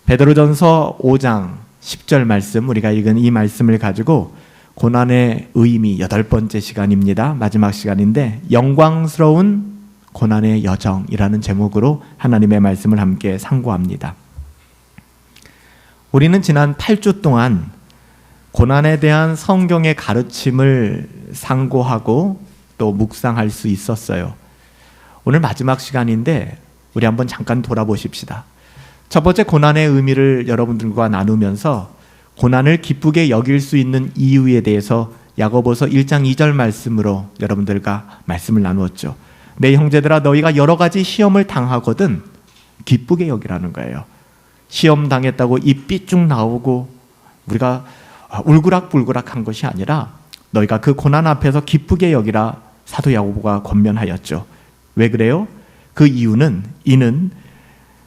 베드로전서 5장 10절 말씀, 우리가 읽은 이 말씀을 가지고 고난의 의미 8번째 시간입니다. 마지막 시간인데 영광스러운 고난의 여정이라는 제목으로 하나님의 말씀을 함께 상고합니다. 우리는 지난 8주 동안 고난에 대한 성경의 가르침을 상고하고 또 묵상할 수 있었어요. 오늘 마지막 시간인데 우리 한번 잠깐 돌아보십시다. 첫 번째 고난의 의미를 여러분들과 나누면서 고난을 기쁘게 여길 수 있는 이유에 대해서 야고보서 1장 2절 말씀으로 여러분들과 말씀을 나누었죠. 내 형제들아, 너희가 여러 가지 시험을 당하거든 기쁘게 여기라는 거예요. 시험 당했다고 입 삐쭉 나오고 우리가 울그락불그락한 것이 아니라 너희가 그 고난 앞에서 기쁘게 여기라 사도 야고보가 권면하였죠. 왜 그래요? 그 이유는 이는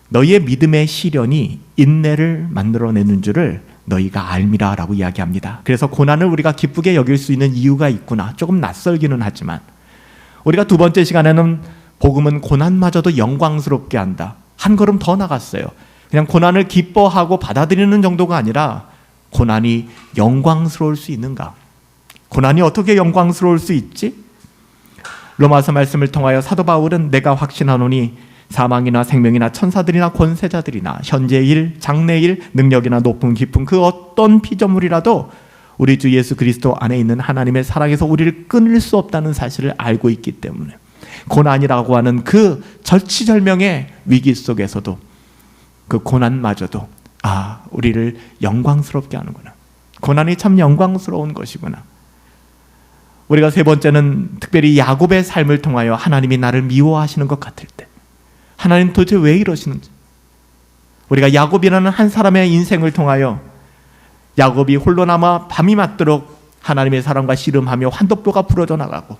너희의 믿음의 시련이 인내를 만들어내는 줄을 너희가 알미라 라고 이야기합니다. 그래서 고난을 우리가 기쁘게 여길 수 있는 이유가 있구나. 조금 낯설기는 하지만 우리가 두 번째 시간에는 복음은 고난마저도 영광스럽게 한다. 한 걸음 더 나갔어요. 그냥 고난을 기뻐하고 받아들이는 정도가 아니라 고난이 영광스러울 수 있는가? 고난이 어떻게 영광스러울 수 있지? 로마서 말씀을 통하여 사도 바울은 내가 확신하노니 사망이나 생명이나 천사들이나 권세자들이나 현재일, 장래일, 능력이나 높은 깊은 그 어떤 피조물이라도 우리 주 예수 그리스도 안에 있는 하나님의 사랑에서 우리를 끊을 수 없다는 사실을 알고 있기 때문에 고난이라고 하는 그 절치절명의 위기 속에서도 그 고난마저도 우리를 영광스럽게 하는구나. 고난이 참 영광스러운 것이구나. 우리가 세 번째는 특별히 야곱의 삶을 통하여 하나님이 나를 미워하시는 것 같을 때 하나님 도대체 왜 이러시는지, 우리가 야곱이라는 한 사람의 인생을 통하여 야곱이 홀로 남아 밤이 맞도록 하나님의 사랑과 씨름하며 환독도가 부러져 나가고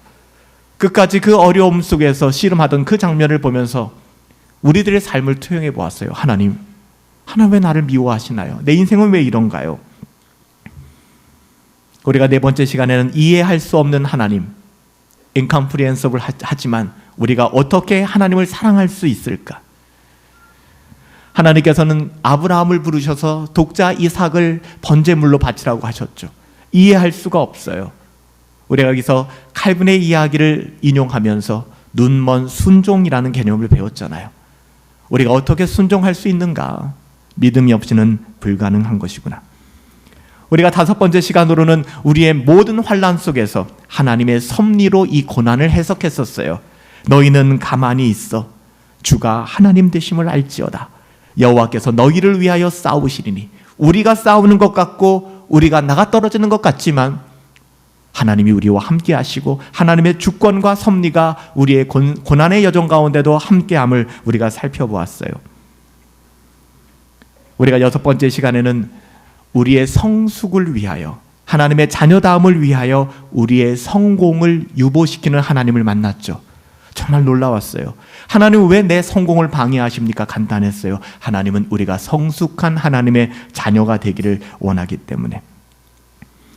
끝까지 그 어려움 속에서 씨름하던 그 장면을 보면서 우리들의 삶을 투영해 보았어요. 하나님 왜 나를 미워하시나요? 내 인생은 왜 이런가요? 우리가 네 번째 시간에는 이해할 수 없는 하나님, incomprehensible 하지만 우리가 어떻게 하나님을 사랑할 수 있을까? 하나님께서는 아브라함을 부르셔서 독자 이삭을 번제물로 바치라고 하셨죠. 이해할 수가 없어요. 우리가 여기서 칼빈의 이야기를 인용하면서 눈먼 순종이라는 개념을 배웠잖아요. 우리가 어떻게 순종할 수 있는가? 믿음이 없이는 불가능한 것이구나. 우리가 다섯 번째 시간으로는 우리의 모든 환난 속에서 하나님의 섭리로 이 고난을 해석했었어요. 너희는 가만히 있어 주가 하나님 되심을 알지어다. 여호와께서 너희를 위하여 싸우시리니. 우리가 싸우는 것 같고 우리가 나가 떨어지는 것 같지만 하나님이 우리와 함께 하시고 하나님의 주권과 섭리가 우리의 고난의 여정 가운데도 함께함을 우리가 살펴보았어요. 우리가 여섯 번째 시간에는 우리의 성숙을 위하여, 하나님의 자녀다움을 위하여 우리의 성공을 유보시키는 하나님을 만났죠. 정말 놀라웠어요. 하나님은 왜 내 성공을 방해하십니까? 간단했어요. 하나님은 우리가 성숙한 하나님의 자녀가 되기를 원하기 때문에.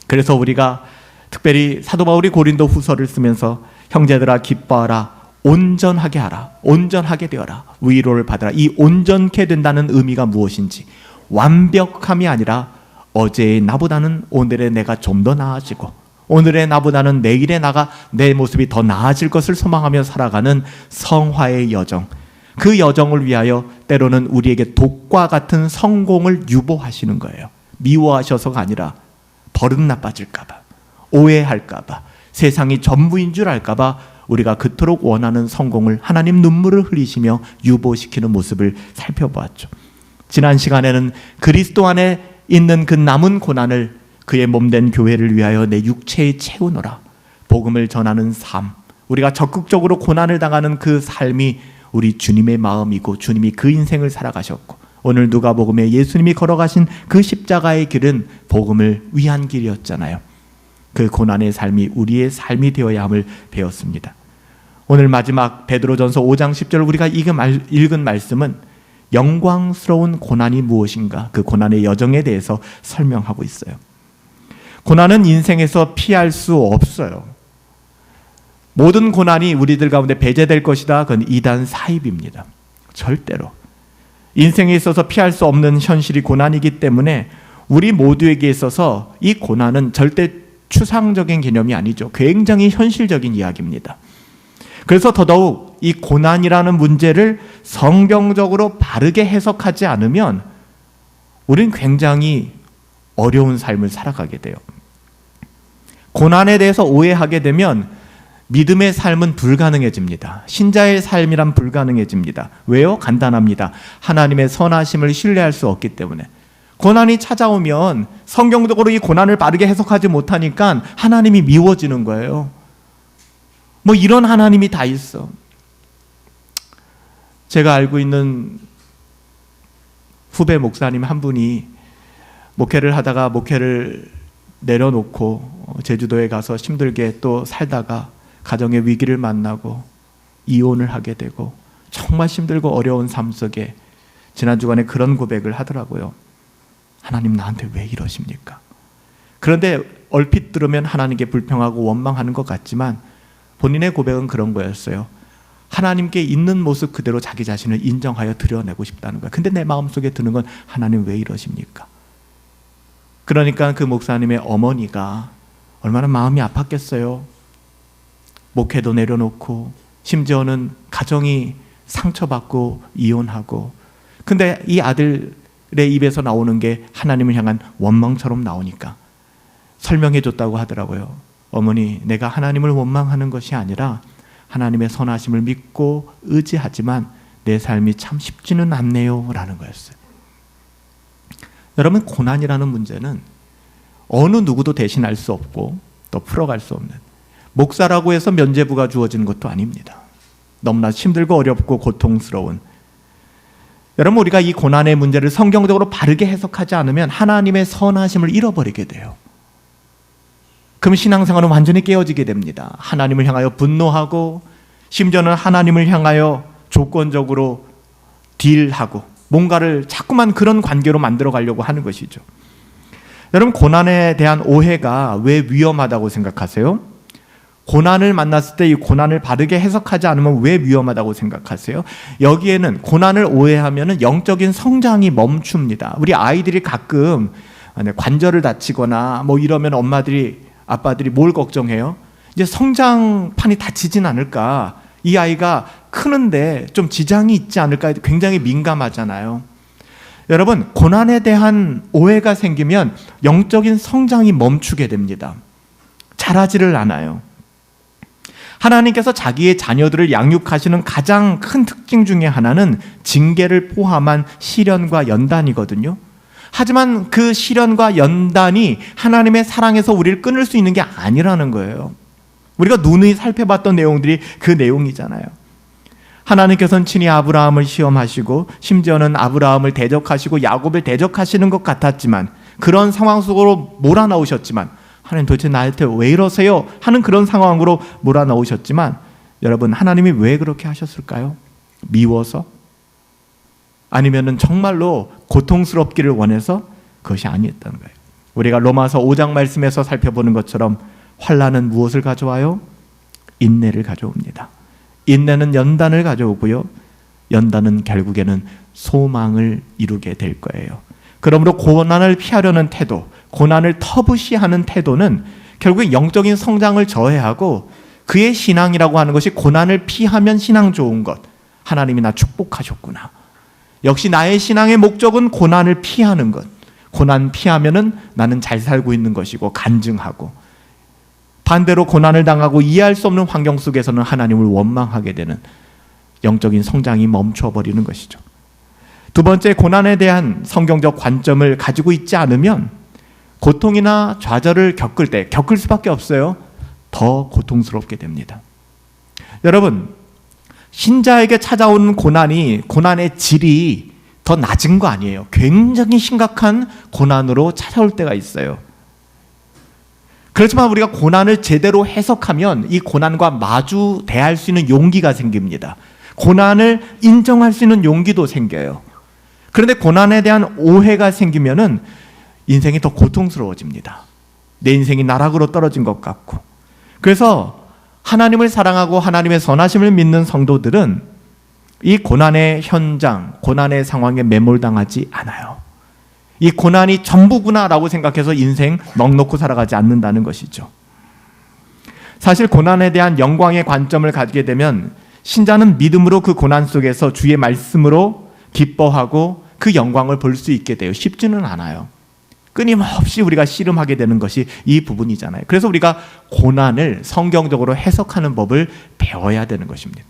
그래서 우리가 특별히 사도 바울이 고린도 후서를 쓰면서 형제들아 기뻐하라, 온전하게 하라, 온전하게 되어라, 위로를 받아라. 이 온전케 된다는 의미가 무엇인지, 완벽함이 아니라 어제의 나보다는 오늘의 내가 좀 더 나아지고 오늘의 나보다는 내일의 나가 내 모습이 더 나아질 것을 소망하며 살아가는 성화의 여정, 그 여정을 위하여 때로는 우리에게 독과 같은 성공을 유보하시는 거예요. 미워하셔서가 아니라 버릇 나빠질까 봐, 오해할까 봐, 세상이 전부인 줄 알까 봐 우리가 그토록 원하는 성공을 하나님 눈물을 흘리시며 유보시키는 모습을 살펴보았죠. 지난 시간에는 그리스도 안에 있는 그 남은 고난을 그의 몸된 교회를 위하여 내 육체에 채우노라, 복음을 전하는 삶, 우리가 적극적으로 고난을 당하는 그 삶이 우리 주님의 마음이고 주님이 그 인생을 살아가셨고 오늘 누가복음에 예수님이 걸어가신 그 십자가의 길은 복음을 위한 길이었잖아요. 그 고난의 삶이 우리의 삶이 되어야 함을 배웠습니다. 오늘 마지막 베드로전서 5장 10절 우리가 읽은 말씀은 영광스러운 고난이 무엇인가, 그 고난의 여정에 대해서 설명하고 있어요. 고난은 인생에서 피할 수 없어요. 모든 고난이 우리들 가운데 배제될 것이다. 그건 이단 사입입니다. 절대로. 인생에 있어서 피할 수 없는 현실이 고난이기 때문에 우리 모두에게 있어서 이 고난은 절대 추상적인 개념이 아니죠. 굉장히 현실적인 이야기입니다. 그래서 더더욱 이 고난이라는 문제를 성경적으로 바르게 해석하지 않으면 우리는 굉장히 어려운 삶을 살아가게 돼요. 고난에 대해서 오해하게 되면 믿음의 삶은 불가능해집니다. 신자의 삶이란 불가능해집니다. 왜요? 간단합니다. 하나님의 선하심을 신뢰할 수 없기 때문에. 고난이 찾아오면 성경적으로 이 고난을 바르게 해석하지 못하니까 하나님이 미워지는 거예요. 뭐 이런 하나님이 다 있어. 제가 알고 있는 후배 목사님 한 분이 목회를 하다가 목회를 내려놓고 제주도에 가서 힘들게 또 살다가 가정의 위기를 만나고 이혼을 하게 되고 정말 힘들고 어려운 삶 속에 지난 주간에 그런 고백을 하더라고요. 하나님 나한테 왜 이러십니까? 그런데 얼핏 들으면 하나님께 불평하고 원망하는 것 같지만 본인의 고백은 그런 거였어요. 하나님께 있는 모습 그대로 자기 자신을 인정하여 드러내고 싶다는 거예요. 근데 내 마음속에 드는 건 하나님 왜 이러십니까? 그러니까 그 목사님의 어머니가 얼마나 마음이 아팠겠어요. 목회도 내려놓고 심지어는 가정이 상처받고 이혼하고, 근데 이 아들의 입에서 나오는 게 하나님을 향한 원망처럼 나오니까 설명해 줬다고 하더라고요. 어머니, 내가 하나님을 원망하는 것이 아니라 하나님의 선하심을 믿고 의지하지만 내 삶이 참 쉽지는 않네요 라는 거였어요. 여러분, 고난이라는 문제는 어느 누구도 대신할 수 없고 또 풀어갈 수 없는, 목사라고 해서 면죄부가 주어지는 것도 아닙니다. 너무나 힘들고 어렵고 고통스러운, 여러분, 우리가 이 고난의 문제를 성경적으로 바르게 해석하지 않으면 하나님의 선하심을 잃어버리게 돼요. 그럼 신앙생활은 완전히 깨어지게 됩니다. 하나님을 향하여 분노하고 심지어는 하나님을 향하여 조건적으로 딜하고 뭔가를 자꾸만 그런 관계로 만들어 가려고 하는 것이죠. 여러분, 고난에 대한 오해가 왜 위험하다고 생각하세요? 고난을 만났을 때 이 고난을 바르게 해석하지 않으면 왜 위험하다고 생각하세요? 여기에는 고난을 오해하면 영적인 성장이 멈춥니다. 우리 아이들이 가끔 관절을 다치거나 뭐 이러면 엄마들이, 아빠들이 뭘 걱정해요? 이제 성장판이 다치진 않을까? 이 아이가 크는데 좀 지장이 있지 않을까? 굉장히 민감하잖아요. 여러분, 고난에 대한 오해가 생기면 영적인 성장이 멈추게 됩니다. 자라지를 않아요. 하나님께서 자기의 자녀들을 양육하시는 가장 큰 특징 중에 하나는 징계를 포함한 시련과 연단이거든요. 하지만 그 시련과 연단이 하나님의 사랑에서 우리를 끊을 수 있는 게 아니라는 거예요. 우리가 누누이 살펴봤던 내용들이 그 내용이잖아요. 하나님께서는 친히 아브라함을 시험하시고 심지어는 아브라함을 대적하시고 야곱을 대적하시는 것 같았지만, 그런 상황 속으로 몰아넣으셨지만, 하나님 도대체 나한테 왜 이러세요? 하는 그런 상황으로 몰아넣으셨지만, 여러분, 하나님이 왜 그렇게 하셨을까요? 미워서? 아니면은 정말로 고통스럽기를 원해서? 그것이 아니었다는 거예요. 우리가 로마서 5장 말씀에서 살펴보는 것처럼 환난은 무엇을 가져와요? 인내를 가져옵니다. 인내는 연단을 가져오고요, 연단은 결국에는 소망을 이루게 될 거예요. 그러므로 고난을 피하려는 태도, 고난을 터부시하는 태도는 결국 영적인 성장을 저해하고, 그의 신앙이라고 하는 것이 고난을 피하면 신앙 좋은 것, 하나님이 나 축복하셨구나, 역시 나의 신앙의 목적은 고난을 피하는 것, 고난 피하면은 나는 잘 살고 있는 것이고 간증하고, 반대로 고난을 당하고 이해할 수 없는 환경 속에서는 하나님을 원망하게 되는 영적인 성장이 멈춰버리는 것이죠. 두 번째, 고난에 대한 성경적 관점을 가지고 있지 않으면 고통이나 좌절을 겪을 때, 겪을 수밖에 없어요, 더 고통스럽게 됩니다. 여러분, 신자에게 찾아오는 고난이, 고난의 질이 더 낮은 거 아니에요. 굉장히 심각한 고난으로 찾아올 때가 있어요. 그렇지만 우리가 고난을 제대로 해석하면 이 고난과 마주 대할 수 있는 용기가 생깁니다. 고난을 인정할 수 있는 용기도 생겨요. 그런데 고난에 대한 오해가 생기면은 인생이 더 고통스러워집니다. 내 인생이 나락으로 떨어진 것 같고. 그래서 하나님을 사랑하고 하나님의 선하심을 믿는 성도들은 이 고난의 현장, 고난의 상황에 매몰당하지 않아요. 이 고난이 전부구나라고 생각해서 인생 넋놓고 살아가지 않는다는 것이죠. 사실 고난에 대한 영광의 관점을 가지게 되면 신자는 믿음으로 그 고난 속에서 주의 말씀으로 기뻐하고 그 영광을 볼 수 있게 돼요. 쉽지는 않아요. 끊임없이 우리가 씨름하게 되는 것이 이 부분이잖아요. 그래서 우리가 고난을 성경적으로 해석하는 법을 배워야 되는 것입니다.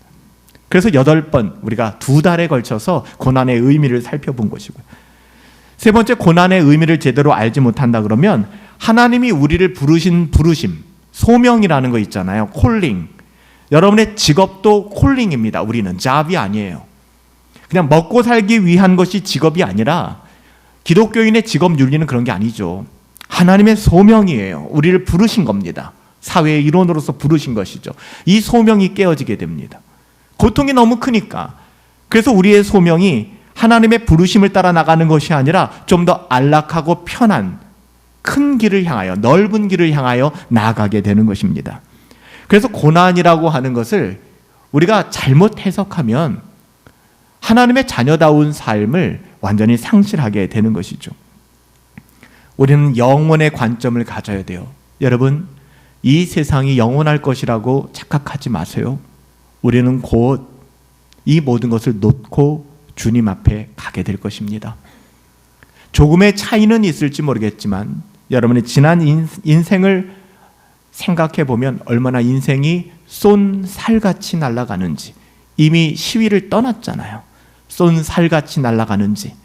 그래서 8번 우리가 2달에 걸쳐서 고난의 의미를 살펴본 것이고요. 세 번째, 고난의 의미를 제대로 알지 못한다 그러면 하나님이 우리를 부르신 부르심, 소명이라는 거 있잖아요. 콜링. 여러분의 직업도 콜링입니다. 우리는 잡이 아니에요. 그냥 먹고 살기 위한 것이 직업이 아니라 기독교인의 직업 윤리는 그런 게 아니죠. 하나님의 소명이에요. 우리를 부르신 겁니다. 사회의 일원으로서 부르신 것이죠. 이 소명이 깨어지게 됩니다. 고통이 너무 크니까. 그래서 우리의 소명이 하나님의 부르심을 따라 나가는 것이 아니라 좀 더 안락하고 편한 큰 길을 향하여, 넓은 길을 향하여 나아가게 되는 것입니다. 그래서 고난이라고 하는 것을 우리가 잘못 해석하면 하나님의 자녀다운 삶을 완전히 상실하게 되는 것이죠. 우리는 영원의 관점을 가져야 돼요. 여러분, 이 세상이 영원할 것이라고 착각하지 마세요. 우리는 곧 이 모든 것을 놓고 주님 앞에 가게 될 것입니다. 조금의 차이는 있을지 모르겠지만 여러분의 지난 인생을 생각해 보면 얼마나 인생이 쏜 살같이 날아가는지, 이미 시위를 떠났잖아요. 쏜 살같이 날아가는지,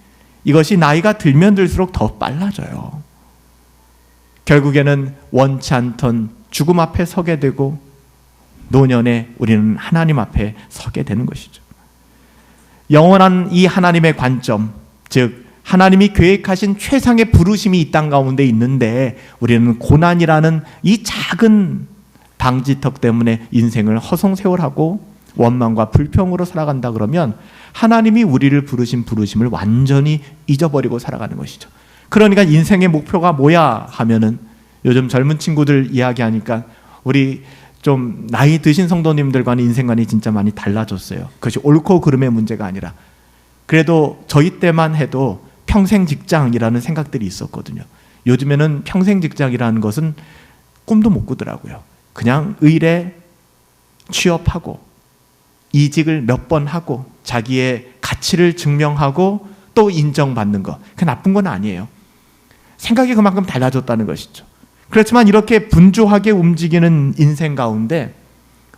이것이 나이가 들면 들수록 더 빨라져요. 결국에는 원치 않던 죽음 앞에 서게 되고 노년에 우리는 하나님 앞에 서게 되는 것이죠. 영원한 이 하나님의 관점, 즉 하나님이 계획하신 최상의 부르심이 이 땅 가운데 있는데 우리는 고난이라는 이 작은 방지턱 때문에 인생을 허송세월하고 원망과 불평으로 살아간다 그러면 하나님이 우리를 부르신 부르심을 완전히 잊어버리고 살아가는 것이죠. 그러니까 인생의 목표가 뭐야 하면은 요즘 젊은 친구들 이야기하니까 우리 좀 나이 드신 성도님들과는 인생관이 진짜 많이 달라졌어요. 그것이 옳고 그름의 문제가 아니라 그래도 저희 때만 해도 평생 직장이라는 생각들이 있었거든요. 요즘에는 평생 직장이라는 것은 꿈도 못 꾸더라고요. 그냥 의뢰 취업하고 이직을 몇 번 하고 자기의 가치를 증명하고 또 인정받는 것, 그 나쁜 건 아니에요. 생각이 그만큼 달라졌다는 것이죠. 그렇지만 이렇게 분주하게 움직이는 인생 가운데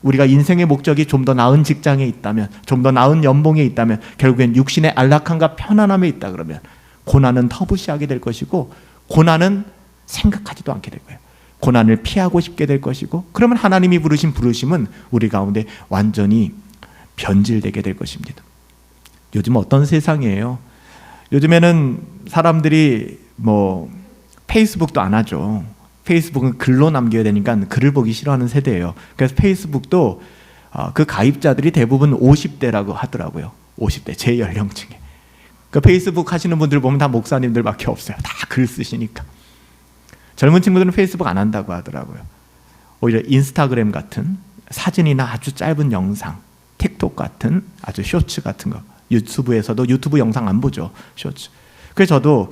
우리가 인생의 목적이 좀 더 나은 직장에 있다면, 좀 더 나은 연봉에 있다면, 결국엔 육신의 안락함과 편안함에 있다 그러면 고난은 터부시하게 될 것이고 고난은 생각하지도 않게 될 거예요. 고난을 피하고 싶게 될 것이고, 그러면 하나님이 부르신 부르심은 우리 가운데 완전히 변질되게 될 것입니다. 요즘 어떤 세상이에요? 요즘에는 사람들이 페이스북도 안 하죠. 페이스북은 글로 남겨야 되니까 글을 보기 싫어하는 세대예요. 그래서 페이스북도 그 가입자들이 대부분 50대라고 하더라고요. 50대 제 연령층에. 그 페이스북 하시는 분들 보면 다 목사님들밖에 없어요. 다 글 쓰시니까. 젊은 친구들은 페이스북 안 한다고 하더라고요. 오히려 인스타그램 같은 사진이나 아주 짧은 영상, 틱톡 같은 아주 쇼츠 같은 거, 유튜브에서도 유튜브 영상 안 보죠. 쇼츠. 그래서 저도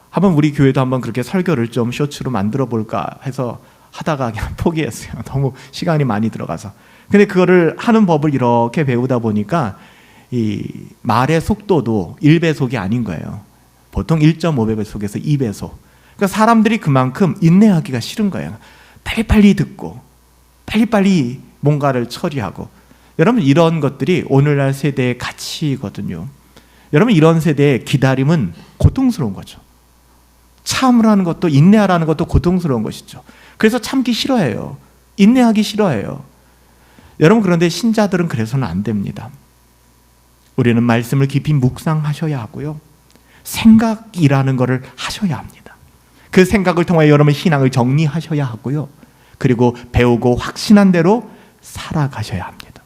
한번 우리 교회도 한번 그렇게 설교를 좀 쇼츠로 만들어 볼까 해서 하다가 그냥 포기했어요. 너무 시간이 많이 들어가서. 근데 그거를 하는 법을 이렇게 배우다 보니까 이 말의 속도도 1배속이 아닌 거예요. 보통 1.5배속에서 2배속. 그러니까 사람들이 그만큼 인내하기가 싫은 거예요. 빨리빨리 듣고 빨리빨리 뭔가를 처리하고. 여러분, 이런 것들이 오늘날 세대의 가치거든요. 여러분, 이런 세대의 기다림은 고통스러운 거죠. 참으라는 것도, 인내하라는 것도 고통스러운 것이죠. 그래서 참기 싫어해요. 인내하기 싫어해요. 여러분, 그런데 신자들은 그래서는 안 됩니다. 우리는 말씀을 깊이 묵상하셔야 하고요, 생각이라는 것을 하셔야 합니다. 그 생각을 통해 여러분 신앙을 정리하셔야 하고요, 그리고 배우고 확신한 대로 살아가셔야 합니다.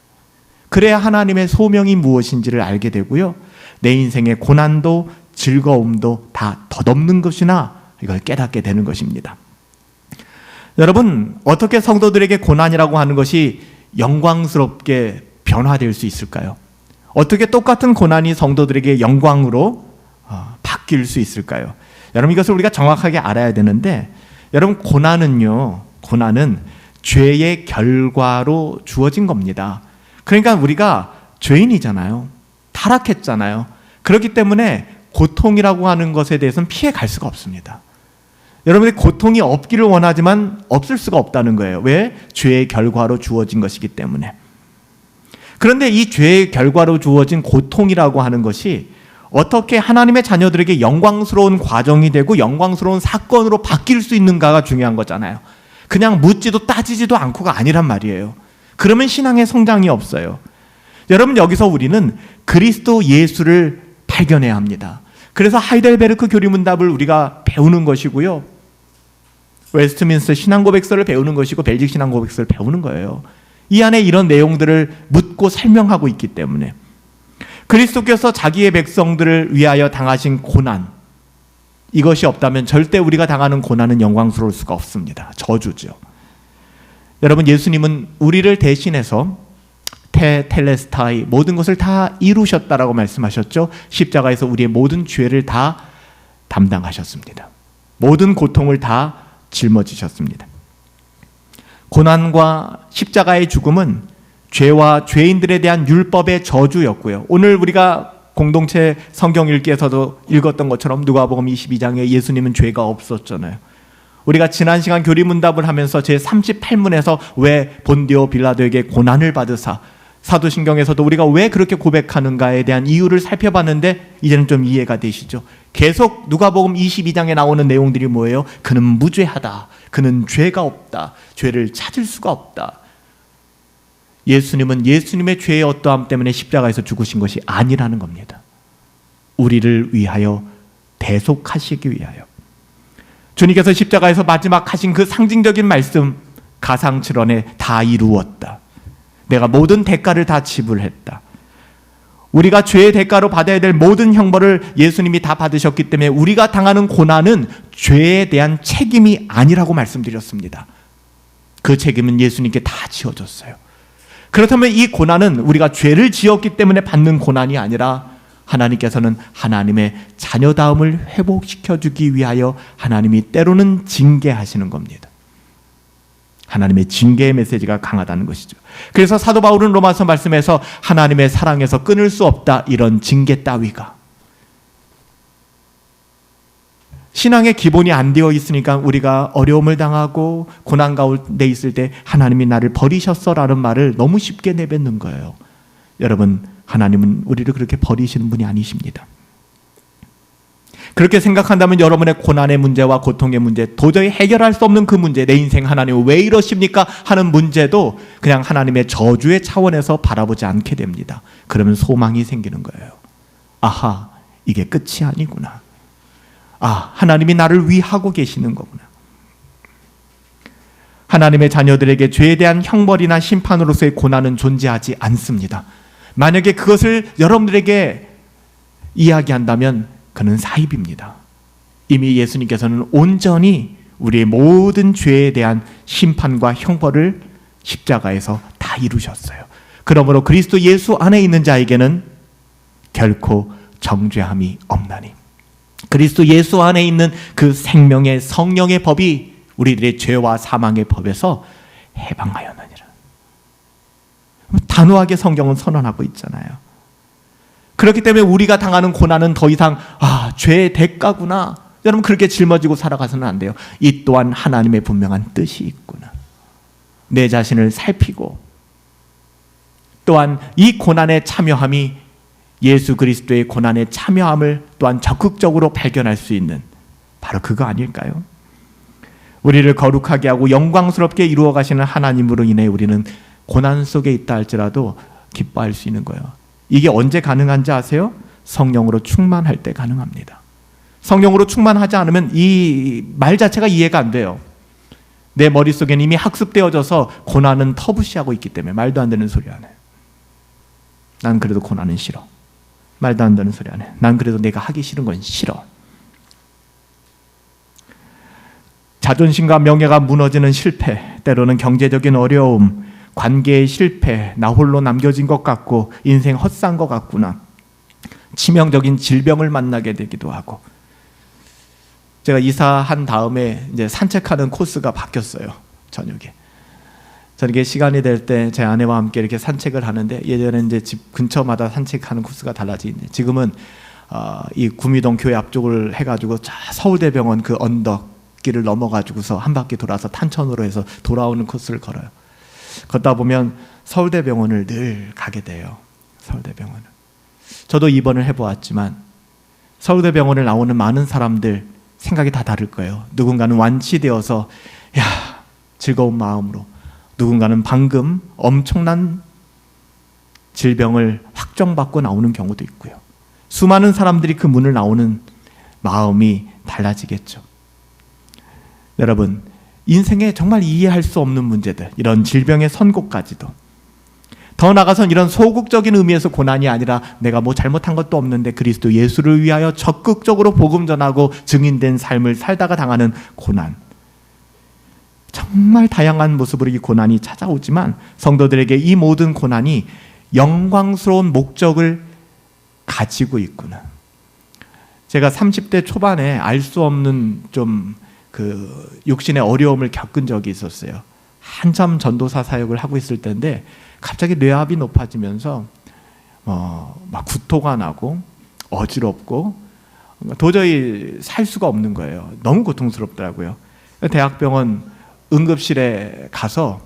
그래야 하나님의 소명이 무엇인지를 알게 되고요, 내 인생의 고난도 즐거움도 다 덧없는 것이나 이걸 깨닫게 되는 것입니다. 여러분, 어떻게 성도들에게 고난이라고 하는 것이 영광스럽게 변화될 수 있을까요? 어떻게 똑같은 고난이 성도들에게 영광으로 바뀔 수 있을까요? 여러분, 이것을 우리가 정확하게 알아야 되는데, 여러분, 고난은 죄의 결과로 주어진 겁니다. 그러니까 우리가 죄인이잖아요. 타락했잖아요. 그렇기 때문에 고통이라고 하는 것에 대해서는 피해 갈 수가 없습니다. 여러분이 고통이 없기를 원하지만 없을 수가 없다는 거예요. 왜? 죄의 결과로 주어진 것이기 때문에. 그런데 이 죄의 결과로 주어진 고통이라고 하는 것이 어떻게 하나님의 자녀들에게 영광스러운 과정이 되고 영광스러운 사건으로 바뀔 수 있는가가 중요한 거잖아요. 그냥 묻지도 따지지도 않고가 아니란 말이에요. 그러면 신앙의 성장이 없어요. 여러분, 여기서 우리는 그리스도 예수를 발견해야 합니다. 그래서 하이델베르크 교리문답을 우리가 배우는 것이고요, 웨스트민스터 신앙고백서를 배우는 것이고 벨직 신앙고백서를 배우는 거예요. 이 안에 이런 내용들을 묻고 설명하고 있기 때문에 그리스도께서 자기의 백성들을 위하여 당하신 고난, 이것이 없다면 절대 우리가 당하는 고난은 영광스러울 수가 없습니다. 저주죠. 여러분, 예수님은 우리를 대신해서 텔레스타이 모든 것을 다 이루셨다라고 말씀하셨죠. 십자가에서 우리의 모든 죄를 다 담당하셨습니다. 모든 고통을 다 짊어지셨습니다. 고난과 십자가의 죽음은 죄와 죄인들에 대한 율법의 저주였고요. 오늘 우리가 공동체 성경 읽기에서도 읽었던 것처럼 누가복음 22장에 예수님은 죄가 없었잖아요. 우리가 지난 시간 교리문답을 하면서 제38문에서 왜 본디오 빌라도에게 고난을 받으사, 사도신경에서도 우리가 왜 그렇게 고백하는가에 대한 이유를 살펴봤는데 이제는 좀 이해가 되시죠? 계속 누가복음 22장에 나오는 내용들이 뭐예요? 그는 무죄하다. 그는 죄가 없다. 죄를 찾을 수가 없다. 예수님은 예수님의 죄의 어떠함 때문에 십자가에서 죽으신 것이 아니라는 겁니다. 우리를 위하여 대속하시기 위하여. 주님께서 십자가에서 마지막 하신 그 상징적인 말씀, 가상칠언에 다 이루었다. 내가 모든 대가를 다 지불했다. 우리가 죄의 대가로 받아야 될 모든 형벌을 예수님이 다 받으셨기 때문에 우리가 당하는 고난은 죄에 대한 책임이 아니라고 말씀드렸습니다. 그 책임은 예수님께 다 지어졌어요. 그렇다면 이 고난은 우리가 죄를 지었기 때문에 받는 고난이 아니라 하나님께서는 하나님의 자녀다움을 회복시켜주기 위하여 하나님이 때로는 징계하시는 겁니다. 하나님의 징계의 메시지가 강하다는 것이죠. 그래서 사도 바울은 로마서 말씀에서 하나님의 사랑에서 끊을 수 없다, 이런 징계 따위가. 신앙의 기본이 안 되어 있으니까 우리가 어려움을 당하고 고난 가운데 있을 때 하나님이 나를 버리셨어라는 말을 너무 쉽게 내뱉는 거예요. 여러분, 하나님은 우리를 그렇게 버리시는 분이 아니십니다. 그렇게 생각한다면 여러분의 고난의 문제와 고통의 문제, 도저히 해결할 수 없는 그 문제, 내 인생 하나님 왜 이러십니까? 하는 문제도 그냥 하나님의 저주의 차원에서 바라보지 않게 됩니다. 그러면 소망이 생기는 거예요. 아하, 이게 끝이 아니구나. 아, 하나님이 나를 위하고 계시는 거구나. 하나님의 자녀들에게 죄에 대한 형벌이나 심판으로서의 고난은 존재하지 않습니다. 만약에 그것을 여러분들에게 이야기한다면 그는 사입입니다. 이미 예수님께서는 온전히 우리의 모든 죄에 대한 심판과 형벌을 십자가에서 다 이루셨어요. 그러므로 그리스도 예수 안에 있는 자에게는 결코 정죄함이 없나니, 그리스도 예수 안에 있는 그 생명의 성령의 법이 우리들의 죄와 사망의 법에서 해방하였느니라. 단호하게 성경은 선언하고 있잖아요. 그렇기 때문에 우리가 당하는 고난은 더 이상 죄의 대가구나, 여러분 그렇게 짊어지고 살아가서는 안 돼요. 이 또한 하나님의 분명한 뜻이 있구나. 내 자신을 살피고 또한 이 고난에 참여함이 예수 그리스도의 고난에 참여함을 또한 적극적으로 발견할 수 있는, 바로 그거 아닐까요? 우리를 거룩하게 하고 영광스럽게 이루어 가시는 하나님으로 인해 우리는 고난 속에 있다 할지라도 기뻐할 수 있는 거예요. 이게 언제 가능한지 아세요? 성령으로 충만할 때 가능합니다. 성령으로 충만하지 않으면 이 말 자체가 이해가 안 돼요. 내 머릿속에는 이미 학습되어져서 고난은 터부시하고 있기 때문에 말도 안 되는 소리 안 해요. 난 그래도 고난은 싫어. 말도 안 되는 소리 안 해. 난 그래도 내가 하기 싫은 건 싫어. 자존심과 명예가 무너지는 실패, 때로는 경제적인 어려움, 관계의 실패, 나 홀로 남겨진 것 같고 인생 헛산 것 같구나. 치명적인 질병을 만나게 되기도 하고. 제가 이사한 다음에 이제 산책하는 코스가 바뀌었어요. 저녁에 시간이 될 때 제 아내와 함께 이렇게 산책을 하는데, 예전에 이제 집 근처마다 산책하는 코스가 달라지는데, 지금은 이 구미동 교회 앞쪽을 해가지고 서울대병원 그 언덕길을 넘어가지고서 한 바퀴 돌아서 탄천으로 해서 돌아오는 코스를 걸어요. 걷다 보면 서울대병원을 늘 가게 돼요. 서울대병원을. 저도 입원을 해보았지만 서울대병원을 나오는 많은 사람들 생각이 다 다를 거예요. 누군가는 완치되어서 즐거운 마음으로, 누군가는 방금 엄청난 질병을 확정받고 나오는 경우도 있고요. 수많은 사람들이 그 문을 나오는 마음이 달라지겠죠. 여러분, 인생에 정말 이해할 수 없는 문제들, 이런 질병의 선고까지도, 더 나아가선 이런 소극적인 의미에서 고난이 아니라 내가 뭐 잘못한 것도 없는데 그리스도 예수를 위하여 적극적으로 복음 전하고 증인된 삶을 살다가 당하는 고난, 정말 다양한 모습으로 이 고난이 찾아오지만 성도들에게 이 모든 고난이 영광스러운 목적을 가지고 있구나. 제가 30대 초반에 알 수 없는 좀 그 육신의 어려움을 겪은 적이 있었어요. 한참 전도사 사역을 하고 있을 때인데 갑자기 뇌압이 높아지면서 막 구토가 나고 어지럽고 도저히 살 수가 없는 거예요. 너무 고통스럽더라고요. 대학병원 응급실에 가서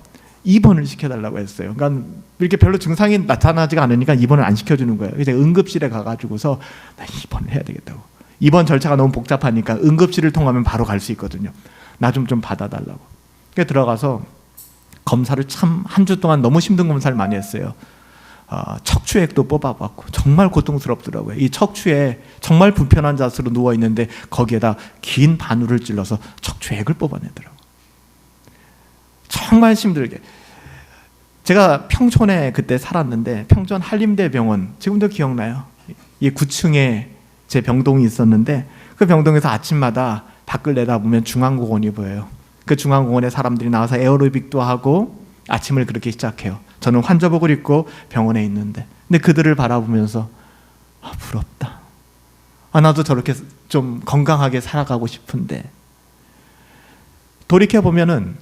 입원을 시켜달라고 했어요. 그러니까 이렇게 별로 증상이 나타나지가 않으니까 입원을 안 시켜주는 거예요. 그래서 응급실에 가가지고서 나 입원을 해야 되겠다고. 입원 절차가 너무 복잡하니까 응급실을 통하면 바로 갈 수 있거든요. 나 좀 봐다달라고. 그래서 들어가서 검사를 참 한 주 동안 너무 힘든 검사를 많이 했어요. 척추액도 뽑아봤고 정말 고통스럽더라고요. 이 척추에 정말 불편한 자세로 누워있는데 거기에다 긴 바늘을 찔러서 척추액을 뽑아내더라고요. 정말 힘들게. 제가 평촌에 그때 살았는데 평촌 한림대병원, 지금도 기억나요. 이 9층에 제 병동이 있었는데 그 병동에서 아침마다 밖을 내다보면 중앙공원이 보여요. 그 중앙공원에 사람들이 나와서 에어로빅도 하고 아침을 그렇게 시작해요. 저는 환자복을 입고 병원에 있는데, 근데 그들을 바라보면서 부럽다. 나도 저렇게 좀 건강하게 살아가고 싶은데. 돌이켜보면은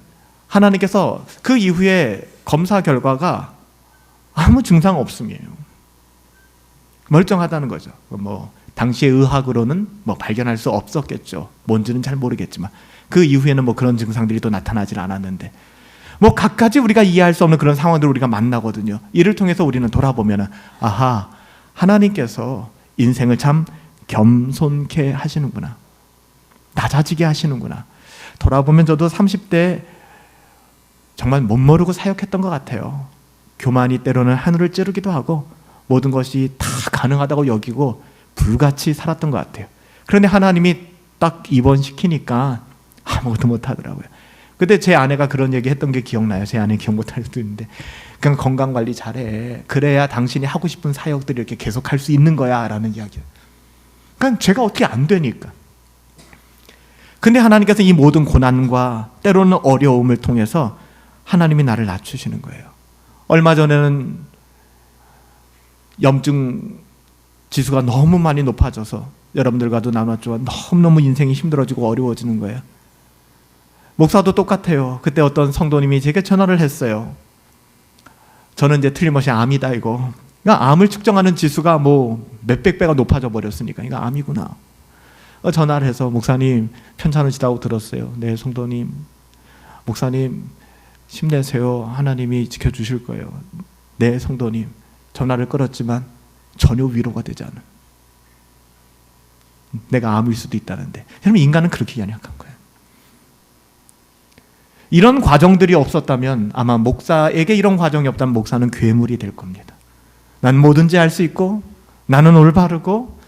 하나님께서 그 이후에 검사 결과가 아무 증상 없음이에요. 멀쩡하다는 거죠. 당시의 의학으로는 발견할 수 없었겠죠. 뭔지는 잘 모르겠지만 그 이후에는 그런 증상들이 또 나타나질 않았는데 갖가지 우리가 이해할 수 없는 그런 상황들을 우리가 만나거든요. 이를 통해서 우리는 돌아보면 아하, 하나님께서 인생을 참 겸손케 하시는구나, 낮아지게 하시는구나. 돌아보면 저도 30대 정말 못 모르고 사역했던 것 같아요. 교만이 때로는 하늘을 찌르기도 하고 모든 것이 다 가능하다고 여기고 불같이 살았던 것 같아요. 그런데 하나님이 딱 입원시키니까 아무것도 못하더라고요. 그때 제 아내가 그런 얘기 했던 게 기억나요. 제 아내 기억 못할 수도 있는데, 그냥 건강관리 잘해, 그래야 당신이 하고 싶은 사역들을 이렇게 계속 할 수 있는 거야 라는 이야기예요. 그러니까 제가 어떻게 안 되니까. 근데 하나님께서 이 모든 고난과 때로는 어려움을 통해서 하나님이 나를 낮추시는 거예요. 얼마 전에는 염증 지수가 너무 많이 높아져서 여러분들과도 나눴지만 너무너무 인생이 힘들어지고 어려워지는 거예요. 목사도 똑같아요. 그때 어떤 성도님이 제게 전화를 했어요. 저는 이제 틀림없이 암이다 이거. 그러니까 암을 측정하는 지수가 몇백 배가 높아져 버렸으니까 이거 암이구나. 전화를 해서 목사님 편찮으시다고 들었어요. 네, 성도님. 목사님 힘내세요. 하나님이 지켜주실 거예요. 네, 성도님. 전화를 끊었지만 전혀 위로가 되지 않아. 내가 암일 수도 있다는데. 여러분, 인간은 그렇게 연약한 거예요. 이런 과정들이 없었다면, 아마 목사에게 이런 과정이 없다면 목사는 괴물이 될 겁니다. 난 뭐든지 할 수 있고 나는 올바르고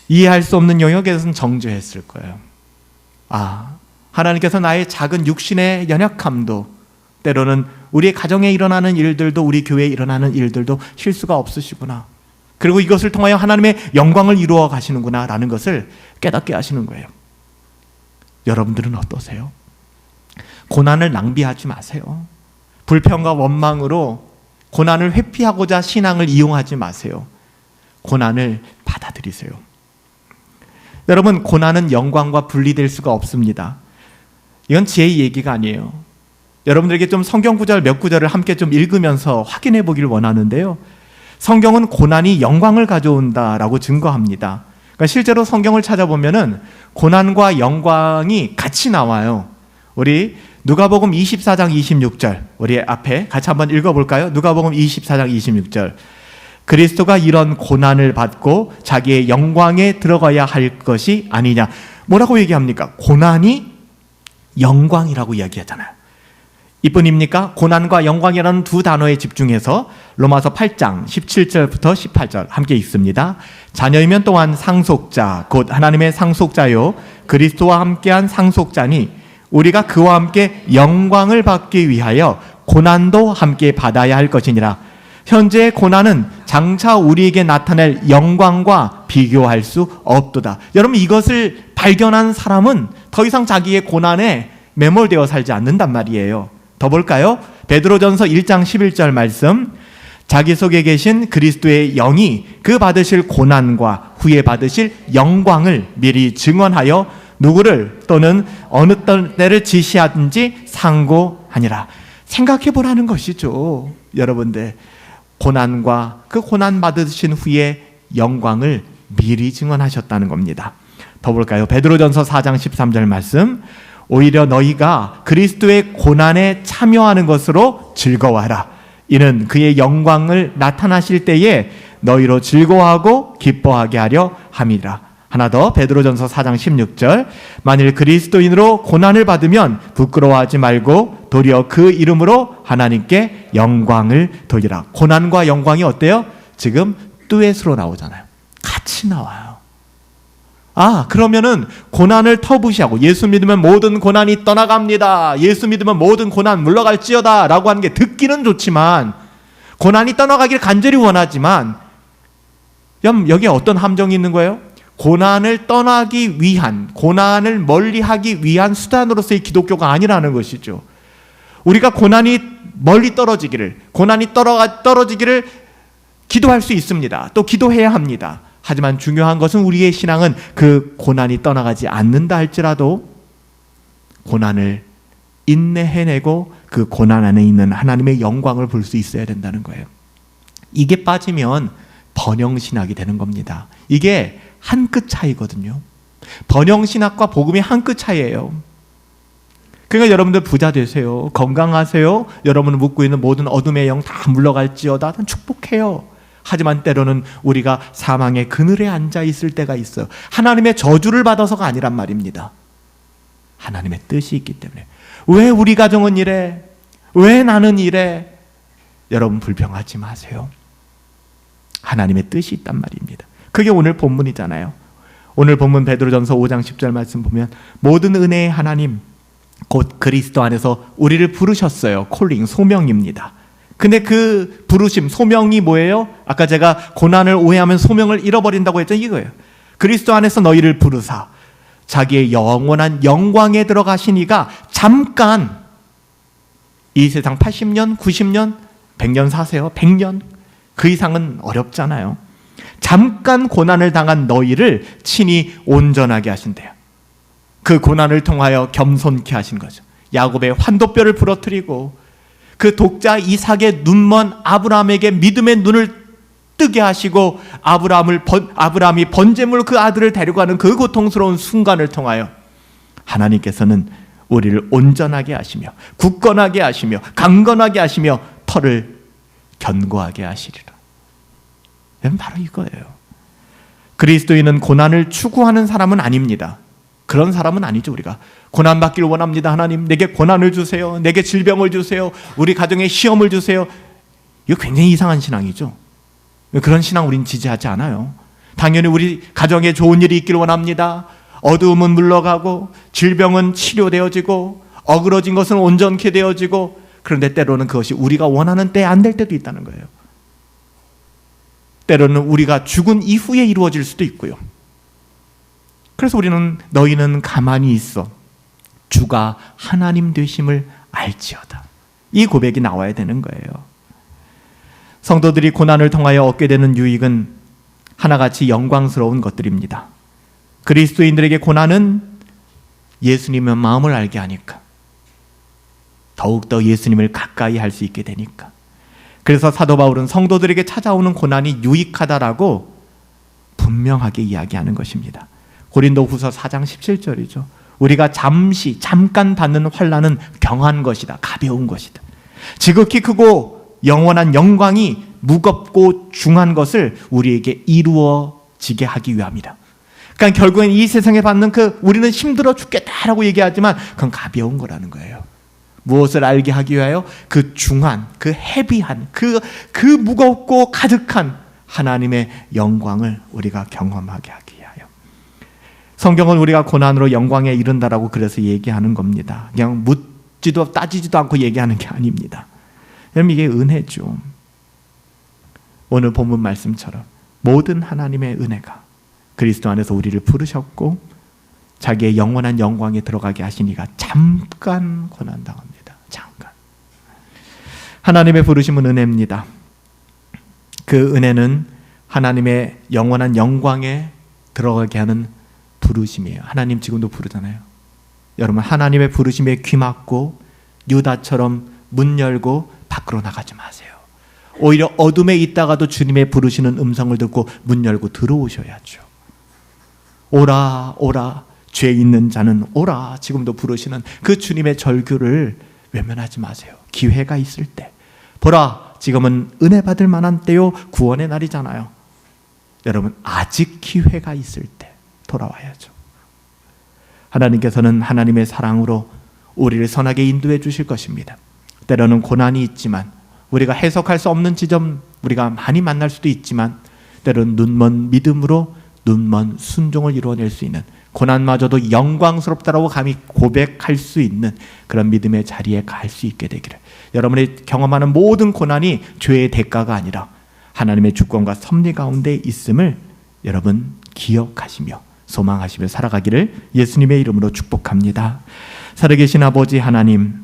이해할 수 없는 영역에서는 정죄했을 거예요. 하나님께서 나의 작은 육신의 연약함도, 때로는 우리의 가정에 일어나는 일들도, 우리 교회에 일어나는 일들도 실수가 없으시구나. 그리고 이것을 통하여 하나님의 영광을 이루어 가시는구나 라는 것을 깨닫게 하시는 거예요. 여러분들은 어떠세요? 고난을 낭비하지 마세요. 불평과 원망으로 고난을 회피하고자 신앙을 이용하지 마세요. 고난을 받아들이세요. 여러분, 고난은 영광과 분리될 수가 없습니다. 이건 제 얘기가 아니에요. 여러분들에게 좀 성경 구절 몇 구절을 함께 좀 읽으면서 확인해 보기를 원하는데요. 성경은 고난이 영광을 가져온다라고 증거합니다. 그러니까 실제로 성경을 찾아보면은 고난과 영광이 같이 나와요. 우리 누가복음 24장 26절, 우리 앞에 같이 한번 읽어볼까요? 누가복음 24장 26절. 그리스도가 이런 고난을 받고 자기의 영광에 들어가야 할 것이 아니냐. 뭐라고 얘기합니까? 고난이 영광이라고 이야기하잖아요. 이뿐입니까? 고난과 영광이라는 두 단어에 집중해서 로마서 8장 17절부터 18절 함께 읽습니다. 자녀이면 또한 상속자, 곧 하나님의 상속자요 그리스도와 함께한 상속자니 우리가 그와 함께 영광을 받기 위하여 고난도 함께 받아야 할 것이니라. 현재의 고난은 장차 우리에게 나타낼 영광과 비교할 수 없도다. 여러분, 이것을 발견한 사람은 더 이상 자기의 고난에 매몰되어 살지 않는단 말이에요. 더 볼까요? 베드로전서 1장 11절 말씀. 자기 속에 계신 그리스도의 영이 그 받으실 고난과 후에 받으실 영광을 미리 증언하여 누구를 또는 어느 때를 지시하든지 상고하니라. 생각해 보라는 것이죠. 여러분들, 고난과 그 고난 받으신 후에 영광을 미리 증언하셨다는 겁니다. 더 볼까요? 베드로전서 4장 13절 말씀. 오히려 너희가 그리스도의 고난에 참여하는 것으로 즐거워하라. 이는 그의 영광을 나타나실 때에 너희로 즐거워하고 기뻐하게 하려 함이라. 하나 더, 베드로전서 4장 16절. 만일 그리스도인으로 고난을 받으면 부끄러워하지 말고 도리어 그 이름으로 하나님께 영광을 돌리라. 고난과 영광이 어때요? 지금 듀엣으로 나오잖아요. 같이 나와요. 그러면은 고난을 터부시하고 예수 믿으면 모든 고난이 떠나갑니다. 예수 믿으면 모든 고난 물러갈지어다 라고 하는 게 듣기는 좋지만, 고난이 떠나가기를 간절히 원하지만 여기에 어떤 함정이 있는 거예요? 고난을 떠나기 위한, 고난을 멀리하기 위한 수단으로서의 기독교가 아니라는 것이죠. 우리가 고난이 멀리 떨어지기를, 고난이 떨어지기를 기도할 수 있습니다. 또 기도해야 합니다. 하지만 중요한 것은 우리의 신앙은 그 고난이 떠나가지 않는다 할지라도 고난을 인내해내고 그 고난 안에 있는 하나님의 영광을 볼 수 있어야 된다는 거예요. 이게 빠지면 번영신학이 되는 겁니다. 이게 한 끗 차이거든요. 번영신학과 복음이 한 끗 차이예요. 그러니까 여러분들 부자 되세요. 건강하세요. 여러분을 묶고 있는 모든 어둠의 영 다 물러갈지어다. 축복해요. 하지만 때로는 우리가 사망의 그늘에 앉아 있을 때가 있어요. 하나님의 저주를 받아서가 아니란 말입니다. 하나님의 뜻이 있기 때문에. 왜 우리 가정은 이래? 왜 나는 이래? 여러분, 불평하지 마세요. 하나님의 뜻이 있단 말입니다. 그게 오늘 본문이잖아요. 오늘 본문 베드로전서 5장 10절 말씀 보면 모든 은혜의 하나님 곧 그리스도 안에서 우리를 부르셨어요. 콜링, 소명입니다. 근데 그 부르심, 소명이 뭐예요? 아까 제가 고난을 오해하면 소명을 잃어버린다고 했죠. 이거예요. 그리스도 안에서 너희를 부르사 자기의 영원한 영광에 들어가신 이가 잠깐 이 세상 80년, 90년, 100년 사세요. 100년. 그 이상은 어렵잖아요. 잠깐 고난을 당한 너희를 친히 온전하게 하신대요. 그 고난을 통하여 겸손케 하신 거죠. 야곱의 환도뼈를 부러뜨리고 그 독자 이삭의 눈먼 아브라함에게 믿음의 눈을 뜨게 하시고 아브라함이 번제물 그 아들을 데려가는 그 고통스러운 순간을 통하여 하나님께서는 우리를 온전하게 하시며 굳건하게 하시며 강건하게 하시며 털을 견고하게 하시리라. 바로 이거예요. 그리스도인은 고난을 추구하는 사람은 아닙니다. 그런 사람은 아니죠. 우리가 고난받기를 원합니다. 하나님, 내게 고난을 주세요. 내게 질병을 주세요. 우리 가정에 시험을 주세요. 이거 굉장히 이상한 신앙이죠. 그런 신앙 우린 지지하지 않아요. 당연히 우리 가정에 좋은 일이 있기를 원합니다. 어두움은 물러가고 질병은 치료되어지고 어그러진 것은 온전케 되어지고, 그런데 때로는 그것이 우리가 원하는 때에 안 될 때도 있다는 거예요. 때로는 우리가 죽은 이후에 이루어질 수도 있고요. 그래서 우리는 너희는 가만히 있어 주가 하나님 되심을 알지어다. 이 고백이 나와야 되는 거예요. 성도들이 고난을 통하여 얻게 되는 유익은 하나같이 영광스러운 것들입니다. 그리스도인들에게 고난은 예수님의 마음을 알게 하니까, 더욱더 예수님을 가까이 할 수 있게 되니까. 그래서 사도 바울은 성도들에게 찾아오는 고난이 유익하다라고 분명하게 이야기하는 것입니다. 고린도후서 4장 17절이죠. 우리가 잠깐 받는 환난은 경한 것이다, 가벼운 것이다. 지극히 크고 영원한 영광이 무겁고 중한 것을 우리에게 이루어지게 하기 위함이다. 그러니까 결국엔 이 세상에 받는 우리는 힘들어 죽겠다라고 얘기하지만 그건 가벼운 거라는 거예요. 무엇을 알게 하기 위하여? 그 중한, 그 헤비한, 그 무겁고 가득한 하나님의 영광을 우리가 경험하게 하기 위하여. 성경은 우리가 고난으로 영광에 이른다라고 그래서 얘기하는 겁니다. 그냥 묻지도 따지지도 않고 얘기하는 게 아닙니다. 여러분, 이게 은혜죠. 오늘 본문 말씀처럼 모든 하나님의 은혜가 그리스도 안에서 우리를 부르셨고 자기의 영원한 영광에 들어가게 하시니까 잠깐 고난당합니다. 잠깐. 하나님의 부르심은 은혜입니다. 그 은혜는 하나님의 영원한 영광에 들어가게 하는 부르심이에요. 하나님 지금도 부르잖아요. 여러분, 하나님의 부르심에 귀 막고 유다처럼 문 열고 밖으로 나가지 마세요. 오히려 어둠에 있다가도 주님의 부르시는 음성을 듣고 문 열고 들어오셔야죠. 오라 오라 죄 있는 자는 오라, 지금도 부르시는 그 주님의 절규를 외면하지 마세요. 기회가 있을 때. 보라, 지금은 은혜 받을 만한 때요, 구원의 날이잖아요. 여러분, 아직 기회가 있을 때 돌아와야죠. 하나님께서는 하나님의 사랑으로 우리를 선하게 인도해 주실 것입니다. 때로는 고난이 있지만, 우리가 해석할 수 없는 지점 우리가 많이 만날 수도 있지만, 때로는 눈먼 믿음으로 눈먼 순종을 이루어낼 수 있는, 고난마저도 영광스럽다라고 감히 고백할 수 있는 그런 믿음의 자리에 갈 수 있게 되기를. 여러분이 경험하는 모든 고난이 죄의 대가가 아니라 하나님의 주권과 섭리 가운데 있음을 여러분 기억하시며 소망하시며 살아가기를 예수님의 이름으로 축복합니다. 살아계신 아버지 하나님,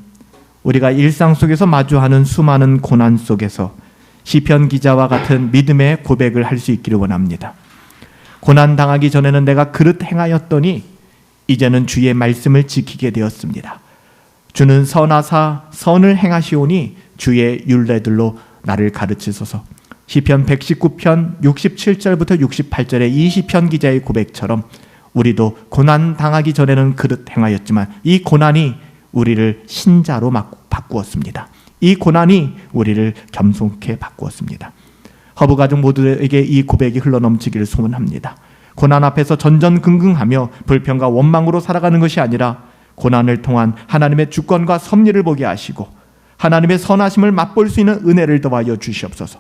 우리가 일상 속에서 마주하는 수많은 고난 속에서 시편 기자와 같은 믿음의 고백을 할 수 있기를 원합니다. 고난 당하기 전에는 내가 그릇 행하였더니 이제는 주의 말씀을 지키게 되었습니다. 주는 선하사 선을 행하시오니 주의 율례들로 나를 가르치소서. 시편 119편 67절부터 68절의 이 시편 기자의 고백처럼 우리도 고난 당하기 전에는 그릇 행하였지만 이 고난이 우리를 신자로 바꾸었습니다. 이 고난이 우리를 겸손케 바꾸었습니다. 허브 가족 모두에게 이 고백이 흘러넘치기를 소원합니다. 고난 앞에서 전전긍긍하며 불평과 원망으로 살아가는 것이 아니라 고난을 통한 하나님의 주권과 섭리를 보게 하시고 하나님의 선하심을 맛볼 수 있는 은혜를 더하여 주시옵소서.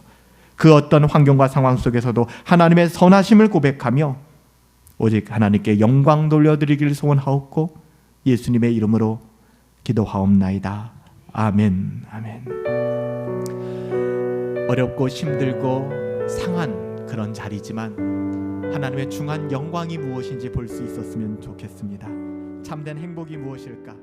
그 어떤 환경과 상황 속에서도 하나님의 선하심을 고백하며 오직 하나님께 영광 돌려드리기를 소원하옵고 예수님의 이름으로 기도하옵나이다. 아멘. 아멘. 어렵고 힘들고 상한 그런 자리지만 하나님의 중한 영광이 무엇인지 볼 수 있었으면 좋겠습니다. 참된 행복이 무엇일까?